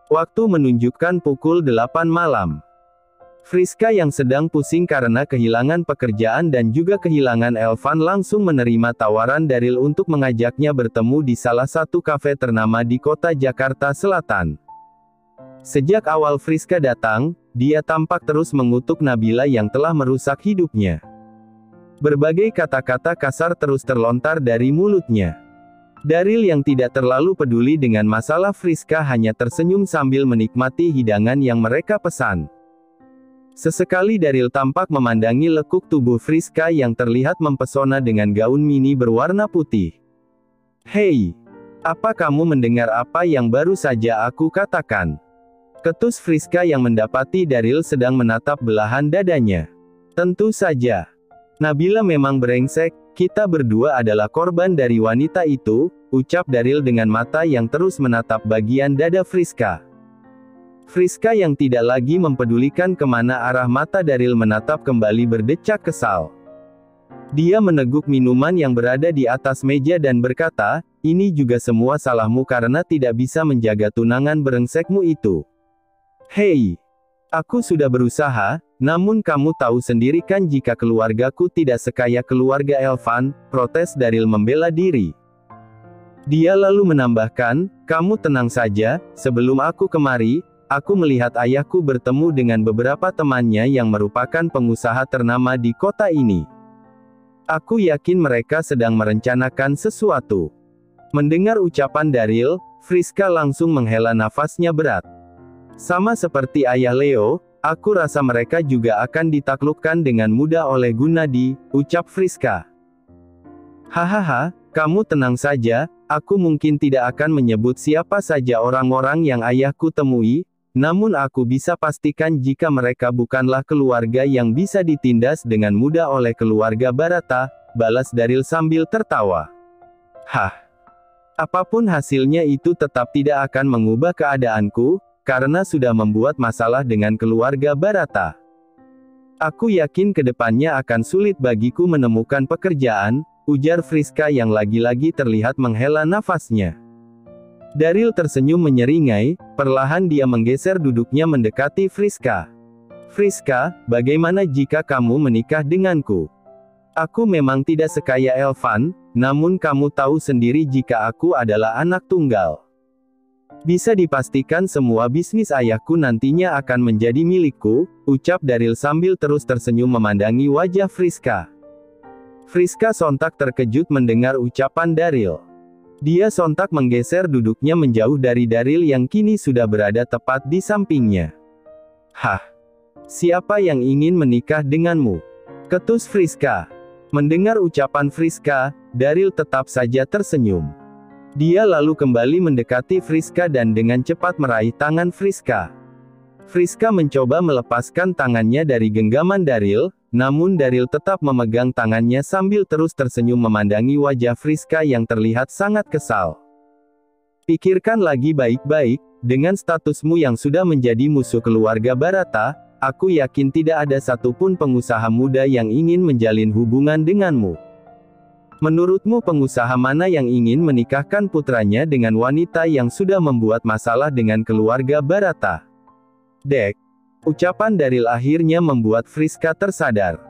Waktu menunjukkan pukul 8 malam. Friska yang sedang pusing karena kehilangan pekerjaan dan juga kehilangan Elvan langsung menerima tawaran Daryl untuk mengajaknya bertemu di salah satu kafe ternama di kota Jakarta Selatan. Sejak awal Friska datang, dia tampak terus mengutuk Nabila yang telah merusak hidupnya. Berbagai kata-kata kasar terus terlontar dari mulutnya. Daryl yang tidak terlalu peduli dengan masalah Friska hanya tersenyum sambil menikmati hidangan yang mereka pesan. Sesekali Daryl tampak memandangi lekuk tubuh Friska yang terlihat mempesona dengan gaun mini berwarna putih. "Hei, apa kamu mendengar apa yang baru saja aku katakan?" Ketus Friska yang mendapati Daryl sedang menatap belahan dadanya. "Tentu saja. Nabila memang brengsek, kita berdua adalah korban dari wanita itu," ucap Daryl dengan mata yang terus menatap bagian dada Friska. Friska yang tidak lagi mempedulikan kemana arah mata Daryl menatap kembali berdecak kesal. Dia meneguk minuman yang berada di atas meja dan berkata, "Ini juga semua salahmu karena tidak bisa menjaga tunangan brengsekmu itu. Hei, aku sudah berusaha, namun kamu tahu sendiri kan jika keluargaku tidak sekaya keluarga Elvan," protes Daryl membela diri. Dia lalu menambahkan, "Kamu tenang saja, sebelum aku kemari, aku melihat ayahku bertemu dengan beberapa temannya yang merupakan pengusaha ternama di kota ini. Aku yakin mereka sedang merencanakan sesuatu." Mendengar ucapan Daryl, Friska langsung menghela nafasnya berat. "Sama seperti ayah Leo, aku rasa mereka juga akan ditaklukkan dengan mudah oleh Gunadi," ucap Friska. "Hahaha, kamu tenang saja, aku mungkin tidak akan menyebut siapa saja orang-orang yang ayahku temui, namun aku bisa pastikan jika mereka bukanlah keluarga yang bisa ditindas dengan mudah oleh keluarga Barata," balas Daryl sambil tertawa. "Hah. Apapun hasilnya itu tetap tidak akan mengubah keadaanku, karena sudah membuat masalah dengan keluarga Barata. Aku yakin kedepannya akan sulit bagiku menemukan pekerjaan," ujar Friska yang lagi-lagi terlihat menghela nafasnya. Daryl tersenyum menyeringai, perlahan dia menggeser duduknya mendekati Friska. "Friska, bagaimana jika kamu menikah denganku? Aku memang tidak sekaya Elvan, namun kamu tahu sendiri jika aku adalah anak tunggal. Bisa dipastikan semua bisnis ayahku nantinya akan menjadi milikku," ucap Daryl sambil terus tersenyum memandangi wajah Friska. Friska sontak terkejut mendengar ucapan Daryl. Dia sontak menggeser duduknya menjauh dari Daryl yang kini sudah berada tepat di sampingnya. "Hah? Siapa yang ingin menikah denganmu?" ketus Friska. Mendengar ucapan Friska, Daryl tetap saja tersenyum. Dia lalu kembali mendekati Friska dan dengan cepat meraih tangan Friska. Friska mencoba melepaskan tangannya dari genggaman Daryl, namun Daryl tetap memegang tangannya sambil terus tersenyum memandangi wajah Friska yang terlihat sangat kesal. "Pikirkan lagi baik-baik, dengan statusmu yang sudah menjadi musuh keluarga Barata, aku yakin tidak ada satupun pengusaha muda yang ingin menjalin hubungan denganmu. Menurutmu pengusaha mana yang ingin menikahkan putranya dengan wanita yang sudah membuat masalah dengan keluarga Barata?" "Dek." Ucapan Daryl akhirnya membuat Friska tersadar.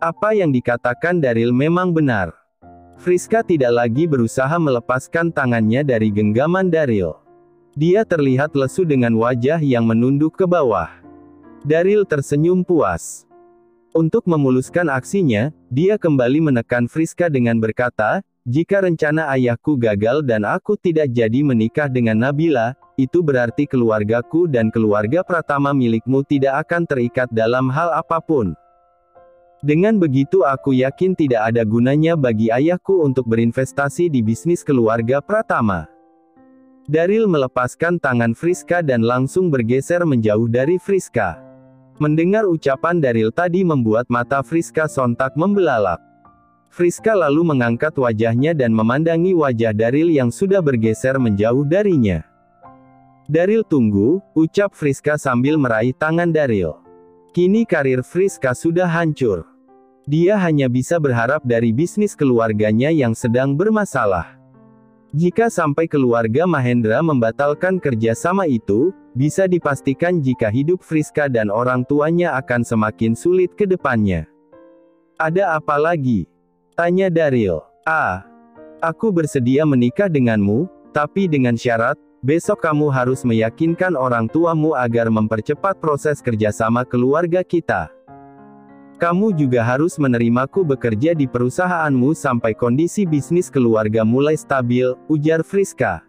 Apa yang dikatakan Daryl memang benar. Friska tidak lagi berusaha melepaskan tangannya dari genggaman Daryl. Dia terlihat lesu dengan wajah yang menunduk ke bawah. Daryl tersenyum puas. Untuk memuluskan aksinya, dia kembali menekan Friska dengan berkata, "Jika rencana ayahku gagal dan aku tidak jadi menikah dengan Nabila, itu berarti keluargaku dan keluarga Pratama milikmu tidak akan terikat dalam hal apapun. Dengan begitu aku yakin tidak ada gunanya bagi ayahku untuk berinvestasi di bisnis keluarga Pratama." Daryl melepaskan tangan Friska dan langsung bergeser menjauh dari Friska. Mendengar ucapan Daryl tadi membuat mata Friska sontak membelalak. Friska lalu mengangkat wajahnya dan memandangi wajah Daryl yang sudah bergeser menjauh darinya. "Daryl tunggu," ucap Friska sambil meraih tangan Daryl. Kini karir Friska sudah hancur. Dia hanya bisa berharap dari bisnis keluarganya yang sedang bermasalah. Jika sampai keluarga Mahendra membatalkan kerjasama itu, bisa dipastikan jika hidup Friska dan orang tuanya akan semakin sulit ke depannya. Ada apa lagi? Tanya Daryl. Aku bersedia menikah denganmu, tapi dengan syarat, besok kamu harus meyakinkan orang tuamu agar mempercepat proses kerjasama keluarga kita. Kamu juga harus menerimaku bekerja di perusahaanmu sampai kondisi bisnis keluarga mulai stabil, ujar Friska.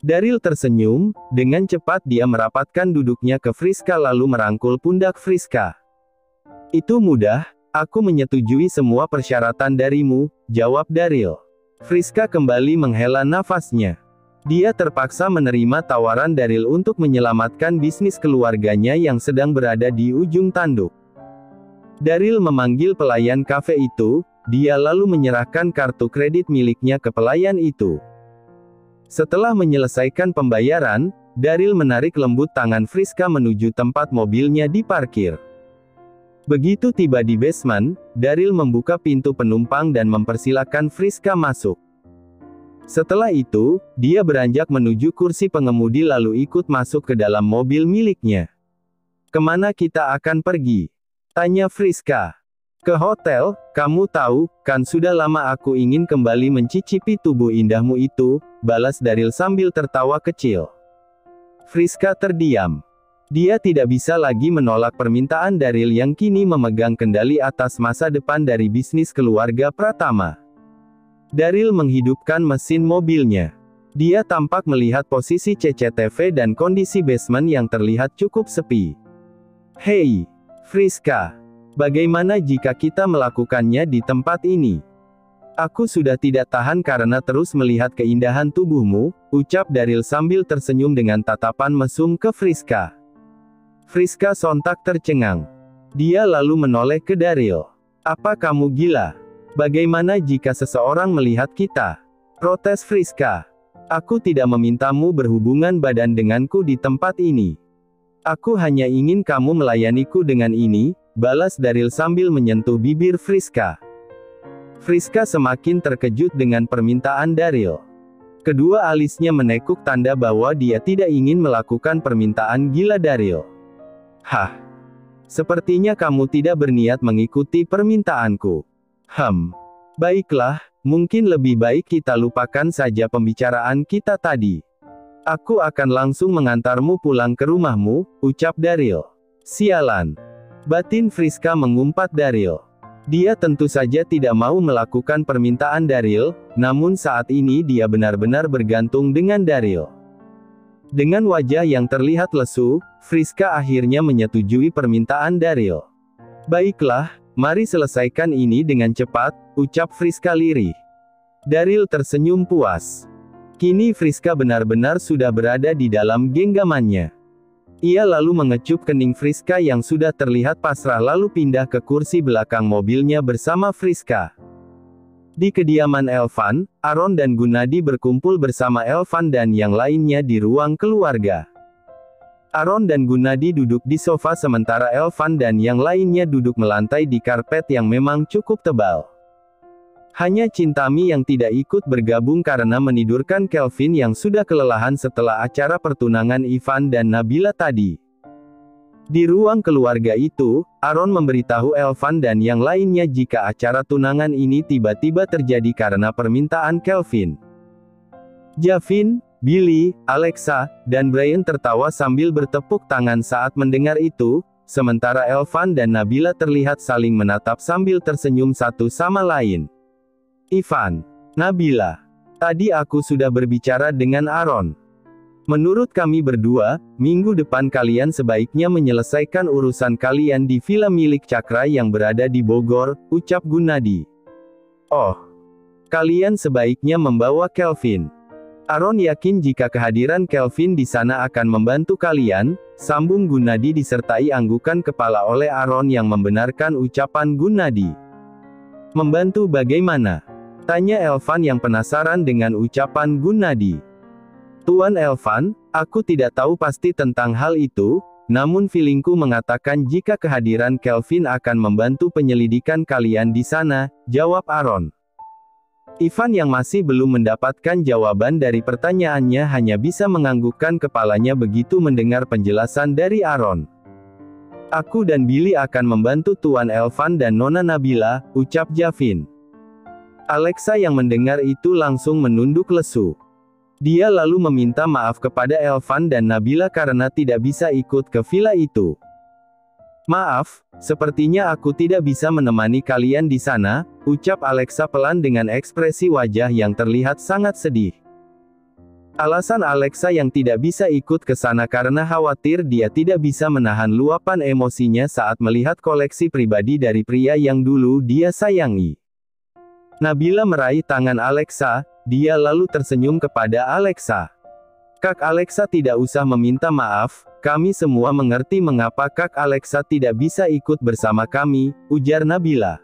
Daryl tersenyum, dengan cepat dia merapatkan duduknya ke Friska lalu merangkul pundak Friska. Itu mudah, aku menyetujui semua persyaratan darimu, jawab Daryl. Friska kembali menghela nafasnya. Dia terpaksa menerima tawaran Daryl untuk menyelamatkan bisnis keluarganya yang sedang berada di ujung tanduk. Daryl memanggil pelayan kafe itu, dia lalu menyerahkan kartu kredit miliknya ke pelayan itu. Setelah menyelesaikan pembayaran, Daryl menarik lembut tangan Friska menuju tempat mobilnya diparkir. Begitu tiba di basement, Daryl membuka pintu penumpang dan mempersilahkan Friska masuk. Setelah itu, dia beranjak menuju kursi pengemudi lalu ikut masuk ke dalam mobil miliknya. Kemana kita akan pergi? Tanya Friska. Ke hotel, kamu tahu, kan sudah lama aku ingin kembali mencicipi tubuh indahmu itu, balas Daryl sambil tertawa kecil. Friska terdiam. Dia tidak bisa lagi menolak permintaan Daryl yang kini memegang kendali atas masa depan dari bisnis keluarga Pratama. Daryl menghidupkan mesin mobilnya. Dia tampak melihat posisi CCTV dan kondisi basement yang terlihat cukup sepi. Hei, Friska, bagaimana jika kita melakukannya di tempat ini? Aku sudah tidak tahan karena terus melihat keindahan tubuhmu, ucap Daryl sambil tersenyum dengan tatapan mesum ke Friska. Friska sontak tercengang. Dia lalu menoleh ke Daryl. Apa kamu gila? Bagaimana jika seseorang melihat kita? Protes Friska. Aku tidak memintamu berhubungan badan denganku di tempat ini. Aku hanya ingin kamu melayaniku dengan ini, balas Daryl sambil menyentuh bibir Friska. Friska semakin terkejut dengan permintaan Daryl. Kedua alisnya menekuk tanda bahwa dia tidak ingin melakukan permintaan gila Daryl. Hah? Sepertinya kamu tidak berniat mengikuti permintaanku. Baiklah, mungkin lebih baik kita lupakan saja pembicaraan kita tadi. Aku akan langsung mengantarmu pulang ke rumahmu, ucap Daryl. Sialan. Batin Friska mengumpat Daryl. Dia tentu saja tidak mau melakukan permintaan Daryl, namun saat ini dia benar-benar bergantung dengan Daryl. Dengan wajah yang terlihat lesu, Friska akhirnya menyetujui permintaan Daryl. Baiklah, mari selesaikan ini dengan cepat, ucap Friska lirih. Daryl tersenyum puas. Kini Friska benar-benar sudah berada di dalam genggamannya. Ia lalu mengecup kening Friska yang sudah terlihat pasrah lalu pindah ke kursi belakang mobilnya bersama Friska. Di kediaman Elvan, Aaron dan Gunadi berkumpul bersama Elvan dan yang lainnya di ruang keluarga. Aaron dan Gunadi duduk di sofa sementara Elvan dan yang lainnya duduk melantai di karpet yang memang cukup tebal. Hanya Chintami yang tidak ikut bergabung karena menidurkan Kelvin yang sudah kelelahan setelah acara pertunangan Ivan dan Nabila tadi. Di ruang keluarga itu, Aaron memberitahu Elvan dan yang lainnya jika acara tunangan ini tiba-tiba terjadi karena permintaan Kelvin. Javin, Billy, Alexa, dan Brian tertawa sambil bertepuk tangan saat mendengar itu, sementara Elvan dan Nabila terlihat saling menatap sambil tersenyum satu sama lain. Ivan, Nabila, tadi aku sudah berbicara dengan Aaron. Menurut kami berdua, minggu depan kalian sebaiknya menyelesaikan urusan kalian di villa milik Cakra yang berada di Bogor, ucap Gunadi. Oh, kalian sebaiknya membawa Kelvin. Aaron yakin jika kehadiran Kelvin di sana akan membantu kalian, sambung Gunadi disertai anggukan kepala oleh Aaron yang membenarkan ucapan Gunadi. Membantu bagaimana? Tanya Elvan yang penasaran dengan ucapan Gunadi. Tuan Elvan, aku tidak tahu pasti tentang hal itu, namun feelingku mengatakan jika kehadiran Kelvin akan membantu penyelidikan kalian di sana, jawab Aaron. Ivan yang masih belum mendapatkan jawaban dari pertanyaannya hanya bisa menganggukkan kepalanya begitu mendengar penjelasan dari Aaron. Aku dan Billy akan membantu Tuan Elvan dan Nona Nabila, ucap Javin. Alexa yang mendengar itu langsung menunduk lesu. Dia lalu meminta maaf kepada Elvan dan Nabila karena tidak bisa ikut ke villa itu. Maaf, sepertinya aku tidak bisa menemani kalian di sana, ucap Alexa pelan dengan ekspresi wajah yang terlihat sangat sedih. Alasan Alexa yang tidak bisa ikut ke sana karena khawatir dia tidak bisa menahan luapan emosinya saat melihat koleksi pribadi dari pria yang dulu dia sayangi. Nabila meraih tangan Alexa, dia lalu tersenyum kepada Alexa. Kak Alexa tidak usah meminta maaf, kami semua mengerti mengapa Kak Alexa tidak bisa ikut bersama kami, ujar Nabila.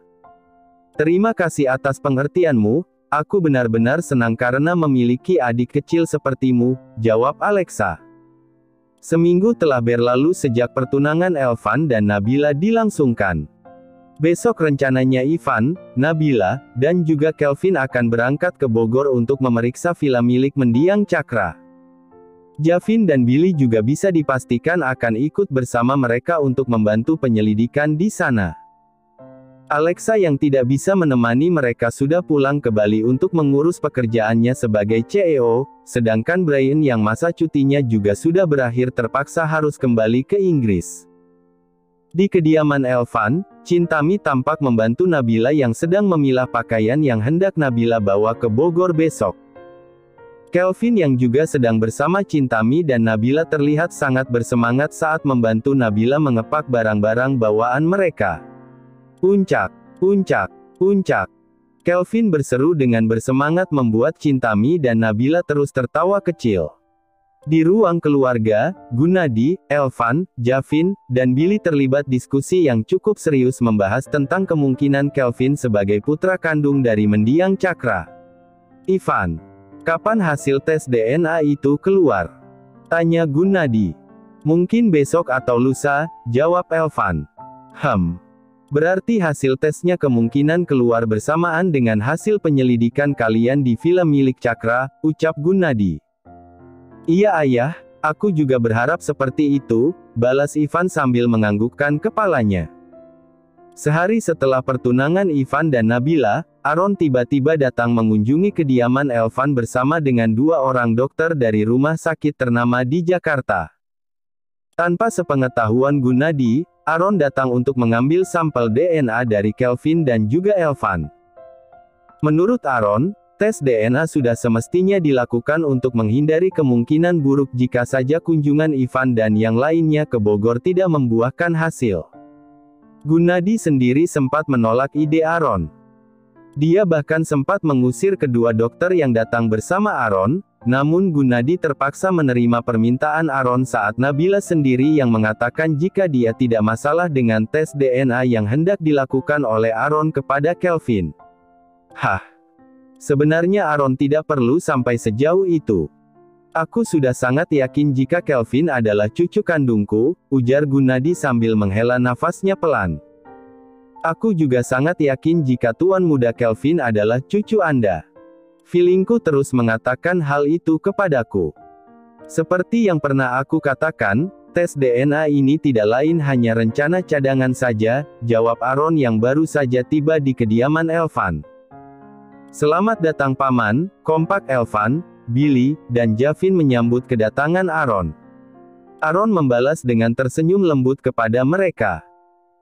Terima kasih atas pengertianmu, aku benar-benar senang karena memiliki adik kecil sepertimu, jawab Alexa. Seminggu telah berlalu sejak pertunangan Elvan dan Nabila dilangsungkan. Besok rencananya Ivan, Nabila, dan juga Kelvin akan berangkat ke Bogor untuk memeriksa villa milik Mendiang Cakra. Javin dan Billy juga bisa dipastikan akan ikut bersama mereka untuk membantu penyelidikan di sana. Alexa yang tidak bisa menemani mereka sudah pulang ke Bali untuk mengurus pekerjaannya sebagai CEO, sedangkan Brian yang masa cutinya juga sudah berakhir terpaksa harus kembali ke Inggris. Di kediaman Elvan, Chintami tampak membantu Nabila yang sedang memilah pakaian yang hendak Nabila bawa ke Bogor besok. Kelvin yang juga sedang bersama Chintami dan Nabila terlihat sangat bersemangat saat membantu Nabila mengepak barang-barang bawaan mereka. Puncak, puncak, puncak. Kelvin berseru dengan bersemangat membuat Chintami dan Nabila terus tertawa kecil. Di ruang keluarga, Gunadi, Elvan, Javin, dan Billy terlibat diskusi yang cukup serius membahas tentang kemungkinan Kelvin sebagai putra kandung dari Mendiang Cakra. Ivan, kapan hasil tes DNA itu keluar? Tanya Gunadi. Mungkin besok atau lusa, jawab Elvan. Berarti hasil tesnya kemungkinan keluar bersamaan dengan hasil penyelidikan kalian di villa milik Cakra, ucap Gunadi. Iya ayah, aku juga berharap seperti itu, balas Ivan sambil menganggukkan kepalanya. Sehari setelah pertunangan Ivan dan Nabila, Aaron tiba-tiba datang mengunjungi kediaman Elvan bersama dengan 2 orang dokter dari rumah sakit ternama di Jakarta. Tanpa sepengetahuan Gunadi, Aaron datang untuk mengambil sampel DNA dari Kelvin dan juga Elvan. Menurut Aaron, tes DNA sudah semestinya dilakukan untuk menghindari kemungkinan buruk jika saja kunjungan Ivan dan yang lainnya ke Bogor tidak membuahkan hasil. Gunadi sendiri sempat menolak ide Aaron. Dia bahkan sempat mengusir kedua dokter yang datang bersama Aaron, namun Gunadi terpaksa menerima permintaan Aaron saat Nabila sendiri yang mengatakan jika dia tidak masalah dengan tes DNA yang hendak dilakukan oleh Aaron kepada Kelvin. Sebenarnya Aaron tidak perlu sampai sejauh itu. Aku sudah sangat yakin jika Kelvin adalah cucu kandungku, ujar Gunadi sambil menghela nafasnya pelan. Aku juga sangat yakin jika Tuan Muda Kelvin adalah cucu Anda. Feelingku terus mengatakan hal itu kepadaku. Seperti yang pernah aku katakan, tes DNA ini tidak lain hanya rencana cadangan saja, jawab Aaron yang baru saja tiba di kediaman Elvan. Selamat datang Paman, kompak Elvan, Billy, dan Javin menyambut kedatangan Aaron. Aaron membalas dengan tersenyum lembut kepada mereka.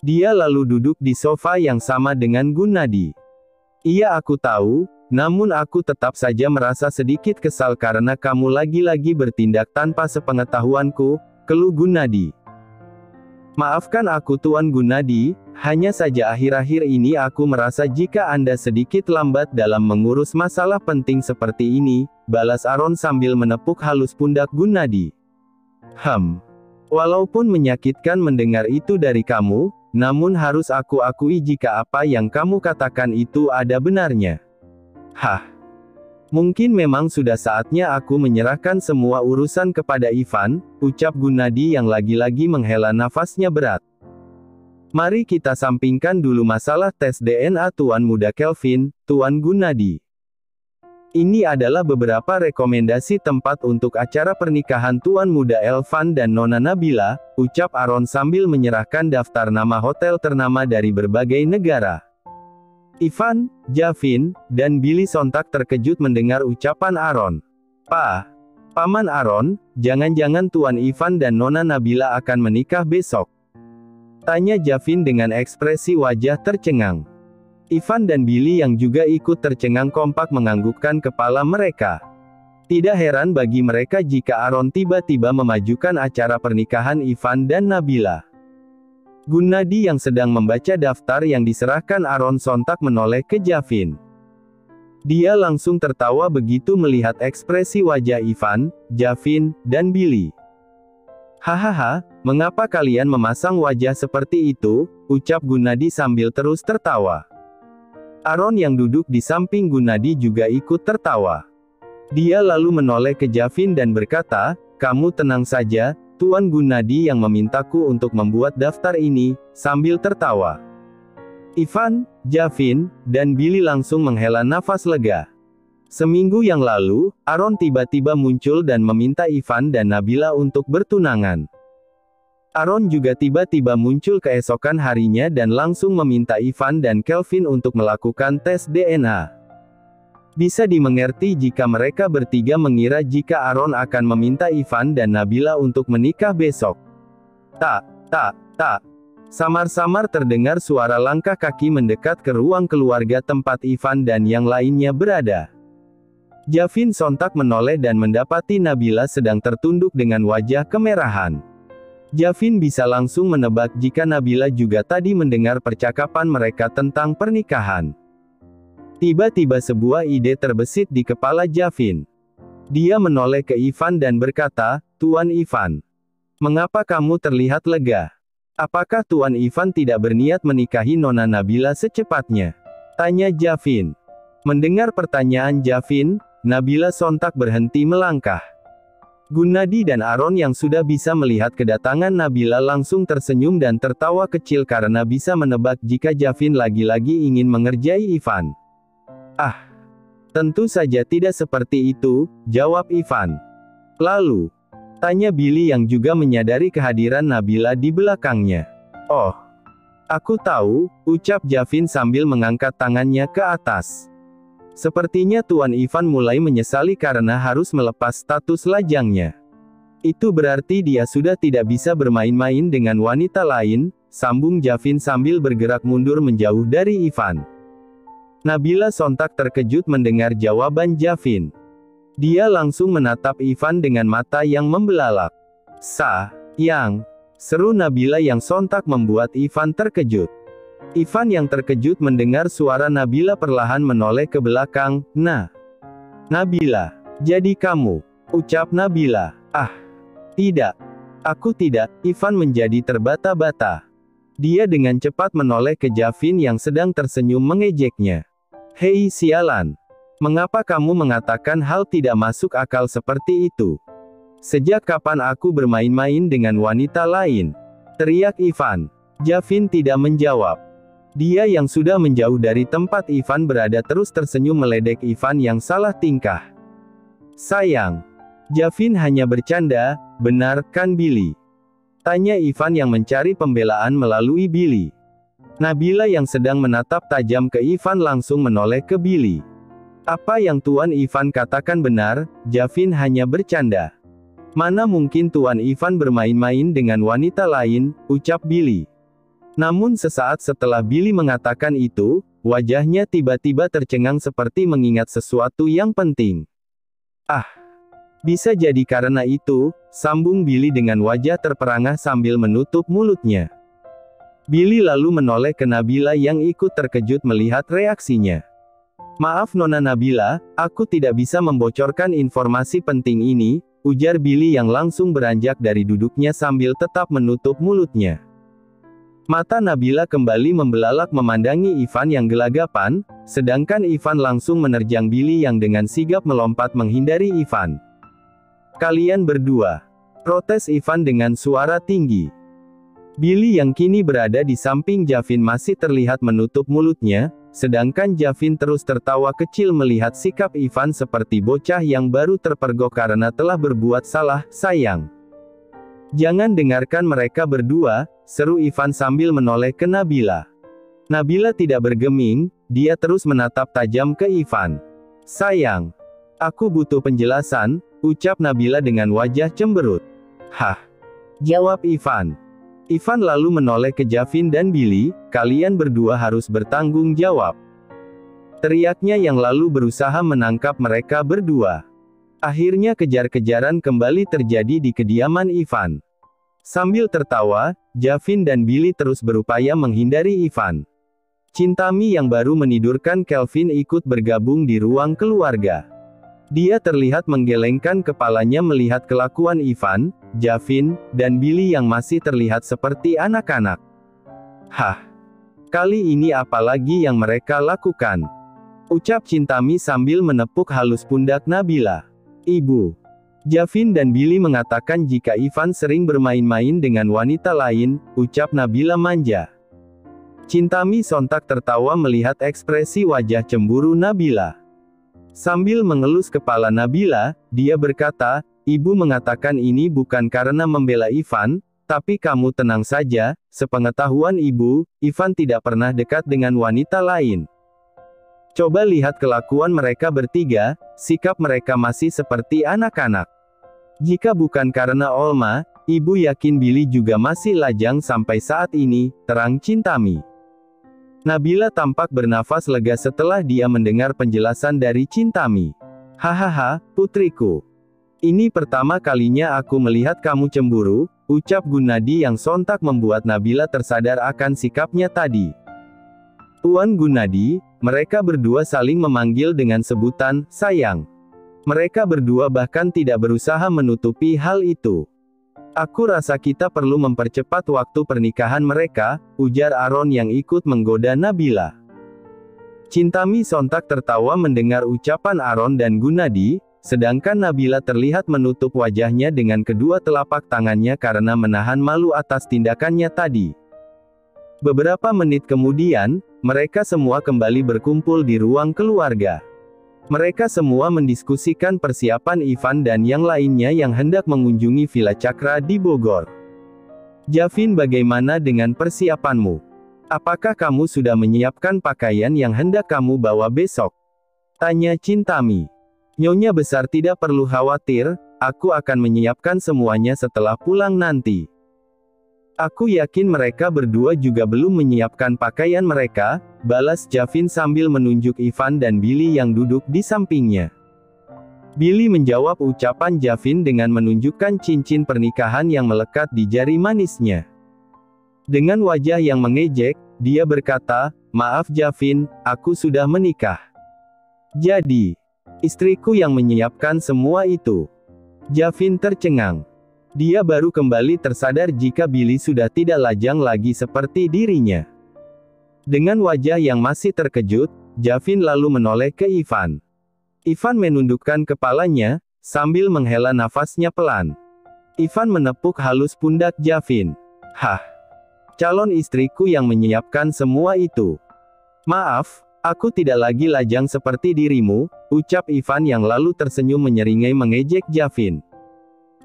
Dia lalu duduk di sofa yang sama dengan Gunadi. Iya aku tahu, namun aku tetap saja merasa sedikit kesal karena kamu lagi-lagi bertindak tanpa sepengetahuanku, keluh Gunadi. Maafkan aku Tuan Gunadi, hanya saja akhir-akhir ini aku merasa jika Anda sedikit lambat dalam mengurus masalah penting seperti ini, balas Aaron sambil menepuk halus pundak Gunadi. Walaupun menyakitkan mendengar itu dari kamu, namun harus aku akui jika apa yang kamu katakan itu ada benarnya. Mungkin memang sudah saatnya aku menyerahkan semua urusan kepada Ivan, ucap Gunadi yang lagi-lagi menghela nafasnya berat. Mari kita sampingkan dulu masalah tes DNA Tuan Muda Kelvin, Tuan Gunadi. Ini adalah beberapa rekomendasi tempat untuk acara pernikahan Tuan Muda Elvan dan Nona Nabila, ucap Aaron sambil menyerahkan daftar nama hotel ternama dari berbagai negara. Ivan, Javin, dan Billy sontak terkejut mendengar ucapan Aaron. Paman Aaron, jangan-jangan Tuan Ivan dan Nona Nabila akan menikah besok? Tanya Javin dengan ekspresi wajah tercengang. Ivan dan Billy yang juga ikut tercengang kompak menganggukkan kepala mereka. Tidak heran bagi mereka jika Aaron tiba-tiba memajukan acara pernikahan Ivan dan Nabila. Gunadi yang sedang membaca daftar yang diserahkan Aaron sontak menoleh ke Javin. Dia langsung tertawa begitu melihat ekspresi wajah Ivan, Javin, dan Billy. Hahaha, mengapa kalian memasang wajah seperti itu? Ucap Gunadi sambil terus tertawa. Aaron yang duduk di samping Gunadi juga ikut tertawa. Dia lalu menoleh ke Javin dan berkata, "Kamu tenang saja, Tuan Gunadi yang memintaku untuk membuat daftar ini," sambil tertawa. Ivan, Javin, dan Billy langsung menghela nafas lega. Seminggu yang lalu, Aaron tiba-tiba muncul dan meminta Ivan dan Nabila untuk bertunangan. Aaron juga tiba-tiba muncul keesokan harinya dan langsung meminta Ivan dan Kelvin untuk melakukan tes DNA. Bisa dimengerti jika mereka bertiga mengira jika Aaron akan meminta Ivan dan Nabila untuk menikah besok. Tak. Samar-samar terdengar suara langkah kaki mendekat ke ruang keluarga tempat Ivan dan yang lainnya berada. Javin sontak menoleh dan mendapati Nabila sedang tertunduk dengan wajah kemerahan. Javin bisa langsung menebak jika Nabila juga tadi mendengar percakapan mereka tentang pernikahan. Tiba-tiba sebuah ide terbesit di kepala Javin. Dia menoleh ke Ivan dan berkata, "Tuan Ivan, mengapa kamu terlihat lega? Apakah Tuan Ivan tidak berniat menikahi Nona Nabila secepatnya?" tanya Javin. Mendengar pertanyaan Javin, Nabila sontak berhenti melangkah. Gunadi dan Aaron yang sudah bisa melihat kedatangan Nabila langsung tersenyum dan tertawa kecil karena bisa menebak jika Javin lagi-lagi ingin mengerjai Ivan. "Ah, tentu saja tidak seperti itu," jawab Ivan. "Lalu?" tanya Billy yang juga menyadari kehadiran Nabila di belakangnya. "Oh, aku tahu," ucap Javin sambil mengangkat tangannya ke atas. Sepertinya Tuan Ivan mulai menyesali karena harus melepas status lajangnya. "Itu berarti dia sudah tidak bisa bermain-main dengan wanita lain," sambung Javin sambil bergerak mundur menjauh dari Ivan. Nabila sontak terkejut mendengar jawaban Javin. Dia langsung menatap Ivan dengan mata yang membelalak. "Sayang," seru Nabila yang sontak membuat Ivan terkejut. Ivan yang terkejut mendengar suara Nabila perlahan menoleh ke belakang. Nabila, jadi kamu?" ucap Nabila. "Ah, tidak. Aku tidak." Ivan menjadi terbata-bata. Dia dengan cepat menoleh ke Javin yang sedang tersenyum mengejeknya. "Hei sialan. Mengapa kamu mengatakan hal tidak masuk akal seperti itu? Sejak kapan aku bermain-main dengan wanita lain?" teriak Ivan. Javin tidak menjawab. Dia yang sudah menjauh dari tempat Ivan berada terus tersenyum meledek Ivan yang salah tingkah. "Sayang, Javin hanya bercanda, benar kan Billy?" tanya Ivan yang mencari pembelaan melalui Billy. Nabila yang sedang menatap tajam ke Ivan langsung menoleh ke Billy. "Apa yang Tuan Ivan katakan benar, Javin hanya bercanda. Mana mungkin Tuan Ivan bermain-main dengan wanita lain," ucap Billy. Namun sesaat setelah Billy mengatakan itu, wajahnya tiba-tiba tercengang seperti mengingat sesuatu yang penting. "Ah, bisa jadi karena itu," sambung Billy dengan wajah terperangah sambil menutup mulutnya. Billy lalu menoleh ke Nabila yang ikut terkejut melihat reaksinya. "Maaf Nona Nabila, aku tidak bisa membocorkan informasi penting ini," ujar Billy yang langsung beranjak dari duduknya sambil tetap menutup mulutnya. Mata Nabila kembali membelalak memandangi Ivan yang gelagapan, sedangkan Ivan langsung menerjang Billy yang dengan sigap melompat menghindari Ivan. "Kalian berdua," protes Ivan dengan suara tinggi. Billy yang kini berada di samping Javin masih terlihat menutup mulutnya, sedangkan Javin terus tertawa kecil melihat sikap Ivan seperti bocah yang baru terpergok karena telah berbuat salah. Sayang, jangan dengarkan mereka berdua, seru Ivan sambil menoleh ke Nabila. Nabila tidak bergeming, dia terus menatap tajam ke Ivan. Sayang, aku butuh penjelasan, ucap Nabila dengan wajah cemberut. Hah? Jawab Ivan. Ivan lalu menoleh ke Javin dan Billy, kalian berdua harus bertanggung jawab. Teriaknya yang lalu berusaha menangkap mereka berdua. Akhirnya kejar-kejaran kembali terjadi di kediaman Ivan. Sambil tertawa, Javin dan Billy terus berupaya menghindari Ivan. Chintami yang baru menidurkan Kelvin ikut bergabung di ruang keluarga. Dia terlihat menggelengkan kepalanya melihat kelakuan Ivan, Javin, dan Billy yang masih terlihat seperti anak-anak. Hah? Kali ini apa lagi yang mereka lakukan? Ucap Chintami sambil menepuk halus pundak Nabila. Ibu. Javin dan Billy mengatakan jika Ivan sering bermain-main dengan wanita lain, ucap Nabila manja. Chintami sontak tertawa melihat ekspresi wajah cemburu Nabila. Sambil mengelus kepala Nabila, dia berkata, ibu mengatakan ini bukan karena membela Ivan, tapi kamu tenang saja, sepengetahuan ibu, Ivan tidak pernah dekat dengan wanita lain. Coba lihat kelakuan mereka bertiga, sikap mereka masih seperti anak-anak. Jika bukan karena Olma, ibu yakin Billy juga masih lajang sampai saat ini, terang Chintami. Nabila tampak bernafas lega setelah dia mendengar penjelasan dari Chintami. Hahaha, putriku. Ini pertama kalinya aku melihat kamu cemburu, ucap Gunadi yang sontak membuat Nabila tersadar akan sikapnya tadi. Tuan Gunadi, mereka berdua saling memanggil dengan sebutan, sayang. Mereka berdua bahkan tidak berusaha menutupi hal itu. Aku rasa kita perlu mempercepat waktu pernikahan mereka, ujar Aaron yang ikut menggoda Nabila. Chintami sontak tertawa mendengar ucapan Aaron dan Gunadi, sedangkan Nabila terlihat menutup wajahnya dengan kedua telapak tangannya karena menahan malu atas tindakannya tadi. Beberapa menit kemudian, mereka semua kembali berkumpul di ruang keluarga. Mereka semua mendiskusikan persiapan Ivan dan yang lainnya yang hendak mengunjungi Villa Cakra di Bogor. Javin, bagaimana dengan persiapanmu? Apakah kamu sudah menyiapkan pakaian yang hendak kamu bawa besok? Tanya Chintami. Nyonya besar tidak perlu khawatir, aku akan menyiapkan semuanya setelah pulang nanti. Aku yakin mereka berdua juga belum menyiapkan pakaian mereka, balas Javin sambil menunjuk Ivan dan Billy yang duduk di sampingnya. Billy menjawab ucapan Javin dengan menunjukkan cincin pernikahan yang melekat di jari manisnya. Dengan wajah yang mengejek, dia berkata, maaf Javin, aku sudah menikah. Jadi, istriku yang menyiapkan semua itu. Javin tercengang. Dia baru kembali tersadar jika Billy sudah tidak lajang lagi seperti dirinya. Dengan wajah yang masih terkejut, Javin lalu menoleh ke Ivan. Ivan menundukkan kepalanya, sambil menghela nafasnya pelan. Ivan menepuk halus pundak Javin. Hah? Calon istriku yang menyiapkan semua itu. Maaf, aku tidak lagi lajang seperti dirimu, ucap Ivan yang lalu tersenyum menyeringai mengejek Javin.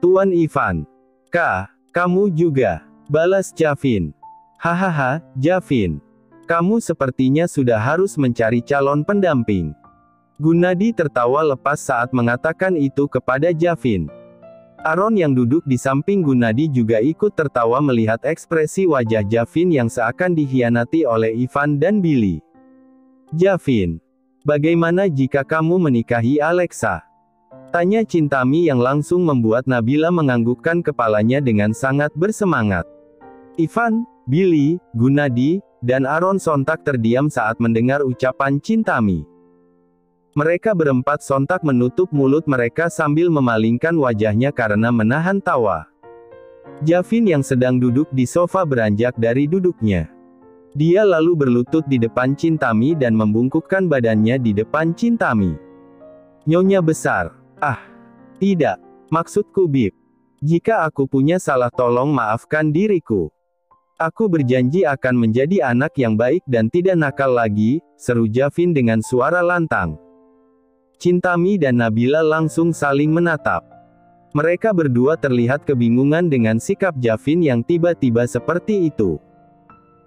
Tuan Ivan. Kamu juga. Balas Javin. Hahaha, Javin. Kamu sepertinya sudah harus mencari calon pendamping. Gunadi tertawa lepas saat mengatakan itu kepada Javin. Aaron yang duduk di samping Gunadi juga ikut tertawa melihat ekspresi wajah Javin yang seakan dikhianati oleh Ivan dan Billy. Javin. Bagaimana jika kamu menikahi Alexa? Tanya Chintami yang langsung membuat Nabila menganggukkan kepalanya dengan sangat bersemangat. Ivan, Billy, Gunadi, dan Aaron sontak terdiam saat mendengar ucapan Chintami. Mereka berempat sontak menutup mulut mereka sambil memalingkan wajahnya karena menahan tawa. Javin yang sedang duduk di sofa beranjak dari duduknya. Dia lalu berlutut di depan Chintami dan membungkukkan badannya di depan Chintami. Nyonya besar. Tidak. Maksudku Bib. Jika aku punya salah tolong maafkan diriku. Aku berjanji akan menjadi anak yang baik dan tidak nakal lagi, seru Javin dengan suara lantang. Chintami dan Nabila langsung saling menatap. Mereka berdua terlihat kebingungan dengan sikap Javin yang tiba-tiba seperti itu.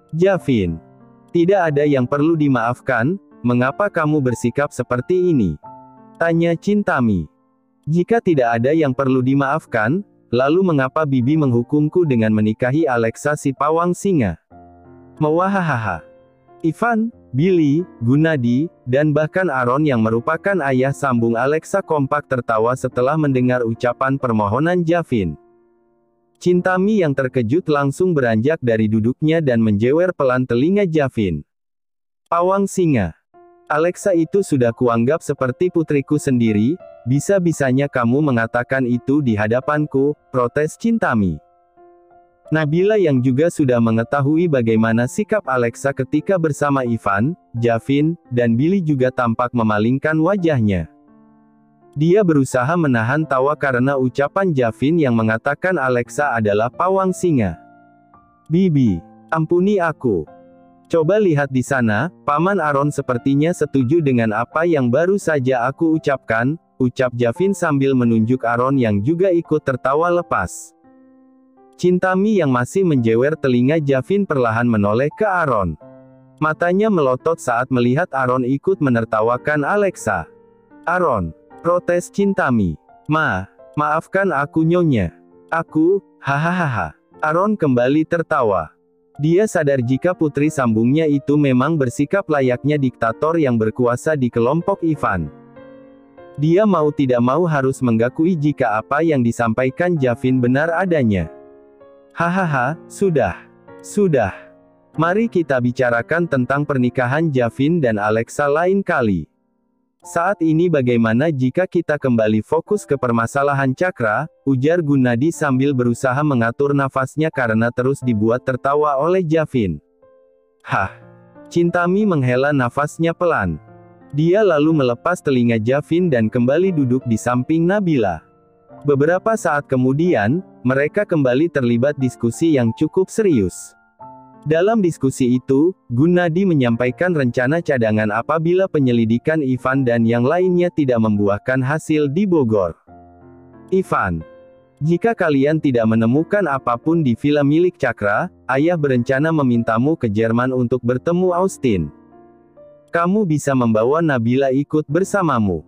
Javin, tidak ada yang perlu dimaafkan, mengapa kamu bersikap seperti ini? Tanya Chintami. Jika tidak ada yang perlu dimaafkan, lalu mengapa Bibi menghukumku dengan menikahi Alexa si pawang singa? Mewahahaha. Ivan, Billy, Gunadi, dan bahkan Aaron yang merupakan ayah sambung Alexa kompak tertawa setelah mendengar ucapan permohonan Javin. Chintami yang terkejut langsung beranjak dari duduknya dan menjewer pelan telinga Javin. Pawang singa. Alexa itu sudah kuanggap seperti putriku sendiri, bisa-bisanya kamu mengatakan itu di hadapanku, protes Chintami. Nabila yang juga sudah mengetahui bagaimana sikap Alexa ketika bersama Ivan, Javin, dan Billy juga tampak memalingkan wajahnya. Dia berusaha menahan tawa karena ucapan Javin yang mengatakan Alexa adalah pawang singa. Bibi, ampuni aku. Coba lihat di sana, Paman Aaron sepertinya setuju dengan apa yang baru saja aku ucapkan, ucap Javin sambil menunjuk Aaron yang juga ikut tertawa lepas. Chintami yang masih menjewer telinga Javin perlahan menoleh ke Aaron. Matanya melotot saat melihat Aaron ikut menertawakan Alexa. Aaron, protes Chintami. Maafkan aku nyonya. Aku, hahaha. Aaron kembali tertawa. Dia sadar jika putri sambungnya itu memang bersikap layaknya diktator yang berkuasa di kelompok Ivan. Dia mau tidak mau harus mengakui jika apa yang disampaikan Javin benar adanya. Hahaha, sudah. Mari kita bicarakan tentang pernikahan Javin dan Alexa lain kali. Saat ini bagaimana jika kita kembali fokus ke permasalahan Cakra, ujar Gunadi sambil berusaha mengatur nafasnya karena terus dibuat tertawa oleh Javin. Chintami menghela nafasnya pelan. Dia lalu melepas telinga Javin dan kembali duduk di samping Nabila. Beberapa saat kemudian, mereka kembali terlibat diskusi yang cukup serius. Dalam diskusi itu, Gunadi menyampaikan rencana cadangan apabila penyelidikan Ivan dan yang lainnya tidak membuahkan hasil di Bogor. Ivan, jika kalian tidak menemukan apapun di villa milik Cakra, ayah berencana memintamu ke Jerman untuk bertemu Austin. Kamu bisa membawa Nabila ikut bersamamu.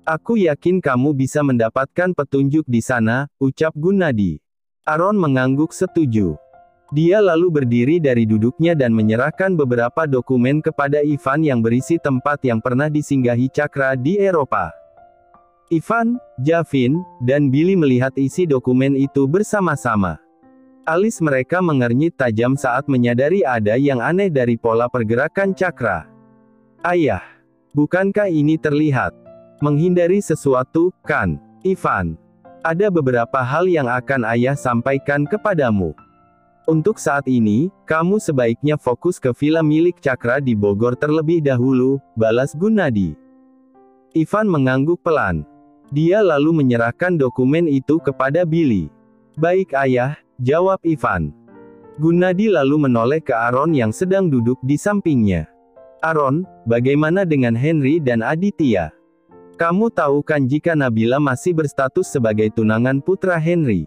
Aku yakin kamu bisa mendapatkan petunjuk di sana, ucap Gunadi. Aaron mengangguk setuju. Dia lalu berdiri dari duduknya dan menyerahkan beberapa dokumen kepada Ivan yang berisi tempat yang pernah disinggahi Cakra di Eropa. Ivan, Javin, dan Billy melihat isi dokumen itu bersama-sama. Alis mereka mengernyit tajam saat menyadari ada yang aneh dari pola pergerakan Cakra. Ayah, bukankah ini terlihat menghindari sesuatu, kan, Ivan? Ada beberapa hal yang akan ayah sampaikan kepadamu. Untuk saat ini, kamu sebaiknya fokus ke villa milik Cakra di Bogor terlebih dahulu, balas Gunadi. Ivan mengangguk pelan. Dia lalu menyerahkan dokumen itu kepada Billy. Baik ayah, jawab Ivan. Gunadi lalu menoleh ke Aaron yang sedang duduk di sampingnya. Aaron, bagaimana dengan Henry dan Aditya? Kamu tahu kan jika Nabila masih berstatus sebagai tunangan putra Henry?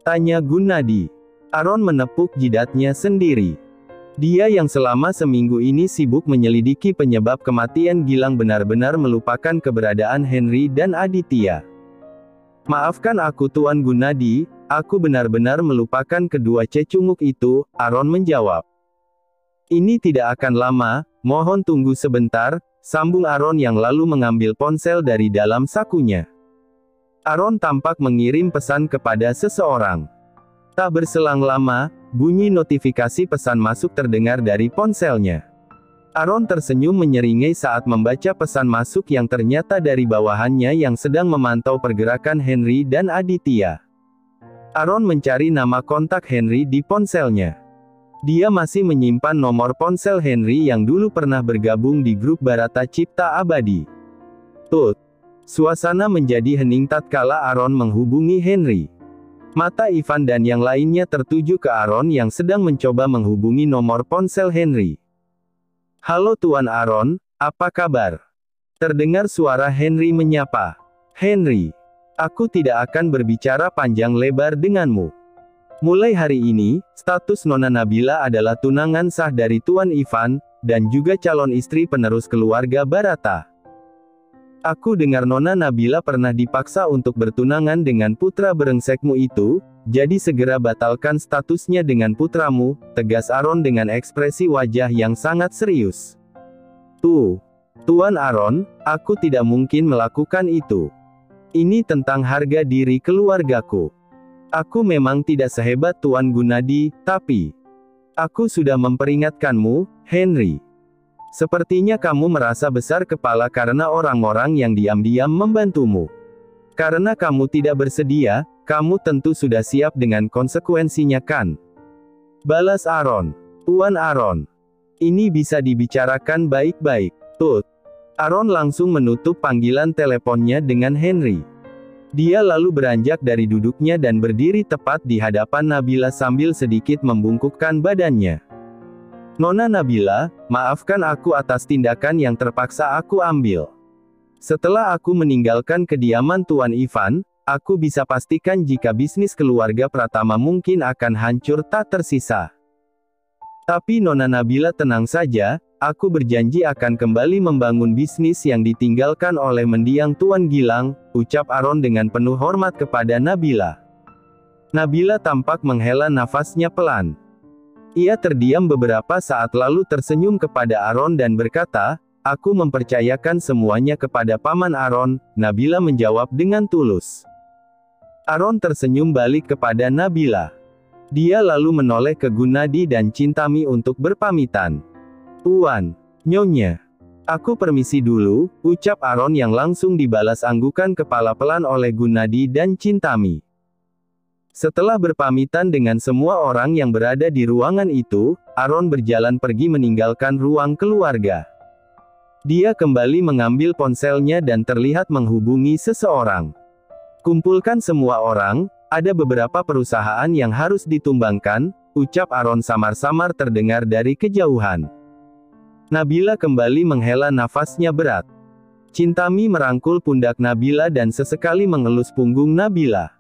Tanya Gunadi. Aaron menepuk jidatnya sendiri. Dia yang selama seminggu ini sibuk menyelidiki penyebab kematian Gilang benar-benar melupakan keberadaan Henry dan Aditya. Maafkan aku Tuan Gunadi, aku benar-benar melupakan kedua cecunguk itu, Aaron menjawab. Ini tidak akan lama, mohon tunggu sebentar, sambung Aaron yang lalu mengambil ponsel dari dalam sakunya. Aaron tampak mengirim pesan kepada seseorang. Tak berselang lama, bunyi notifikasi pesan masuk terdengar dari ponselnya. Aaron tersenyum menyeringai saat membaca pesan masuk yang ternyata dari bawahannya yang sedang memantau pergerakan Henry dan Aditya. Aaron mencari nama kontak Henry di ponselnya. Dia masih menyimpan nomor ponsel Henry yang dulu pernah bergabung di grup Barata Cipta Abadi. Suasana menjadi hening tatkala Aaron menghubungi Henry. Mata Ivan dan yang lainnya tertuju ke Aaron yang sedang mencoba menghubungi nomor ponsel Henry. "Halo Tuan Aaron, apa kabar?" Terdengar suara Henry menyapa. "Henry, aku tidak akan berbicara panjang lebar denganmu. Mulai hari ini, status Nona Nabila adalah tunangan sah dari Tuan Ivan, dan juga calon istri penerus keluarga Barata. Aku dengar Nona Nabila pernah dipaksa untuk bertunangan dengan putra berengsekmu itu, jadi segera batalkan statusnya dengan putramu," tegas Aaron dengan ekspresi wajah yang sangat serius. Tuan Aaron, aku tidak mungkin melakukan itu. Ini tentang harga diri keluargaku. Aku memang tidak sehebat Tuan Gunadi, tapi aku sudah memperingatkanmu, Henry. Sepertinya kamu merasa besar kepala karena orang-orang yang diam-diam membantumu. Karena kamu tidak bersedia, kamu tentu sudah siap dengan konsekuensinya kan? Balas Aaron. "Tuan Aaron, ini bisa dibicarakan baik-baik." Aaron langsung menutup panggilan teleponnya dengan Henry. Dia lalu beranjak dari duduknya dan berdiri tepat di hadapan Nabila sambil sedikit membungkukkan badannya. "Nona Nabila, maafkan aku atas tindakan yang terpaksa aku ambil. Setelah aku meninggalkan kediaman Tuan Ivan, aku bisa pastikan jika bisnis keluarga Pratama mungkin akan hancur tak tersisa. Tapi Nona Nabila tenang saja, aku berjanji akan kembali membangun bisnis yang ditinggalkan oleh mendiang Tuan Gilang," ucap Aaron dengan penuh hormat kepada Nabila. Nabila tampak menghela nafasnya pelan. Ia terdiam beberapa saat lalu tersenyum kepada Aaron dan berkata, "Aku mempercayakan semuanya kepada Paman Aaron," Nabila menjawab dengan tulus. Aaron tersenyum balik kepada Nabila. Dia lalu menoleh ke Gunadi dan Cintami untuk berpamitan. "Tuan, Nyonya. Aku permisi dulu," ucap Aaron yang langsung dibalas anggukan kepala pelan oleh Gunadi dan Cintami. Setelah berpamitan dengan semua orang yang berada di ruangan itu, Aaron berjalan pergi meninggalkan ruang keluarga. Dia kembali mengambil ponselnya dan terlihat menghubungi seseorang. "Kumpulkan semua orang, ada beberapa perusahaan yang harus ditumbangkan," ucap Aaron samar-samar terdengar dari kejauhan. Nabila kembali menghela nafasnya berat. Cintami merangkul pundak Nabila dan sesekali mengelus punggung Nabila.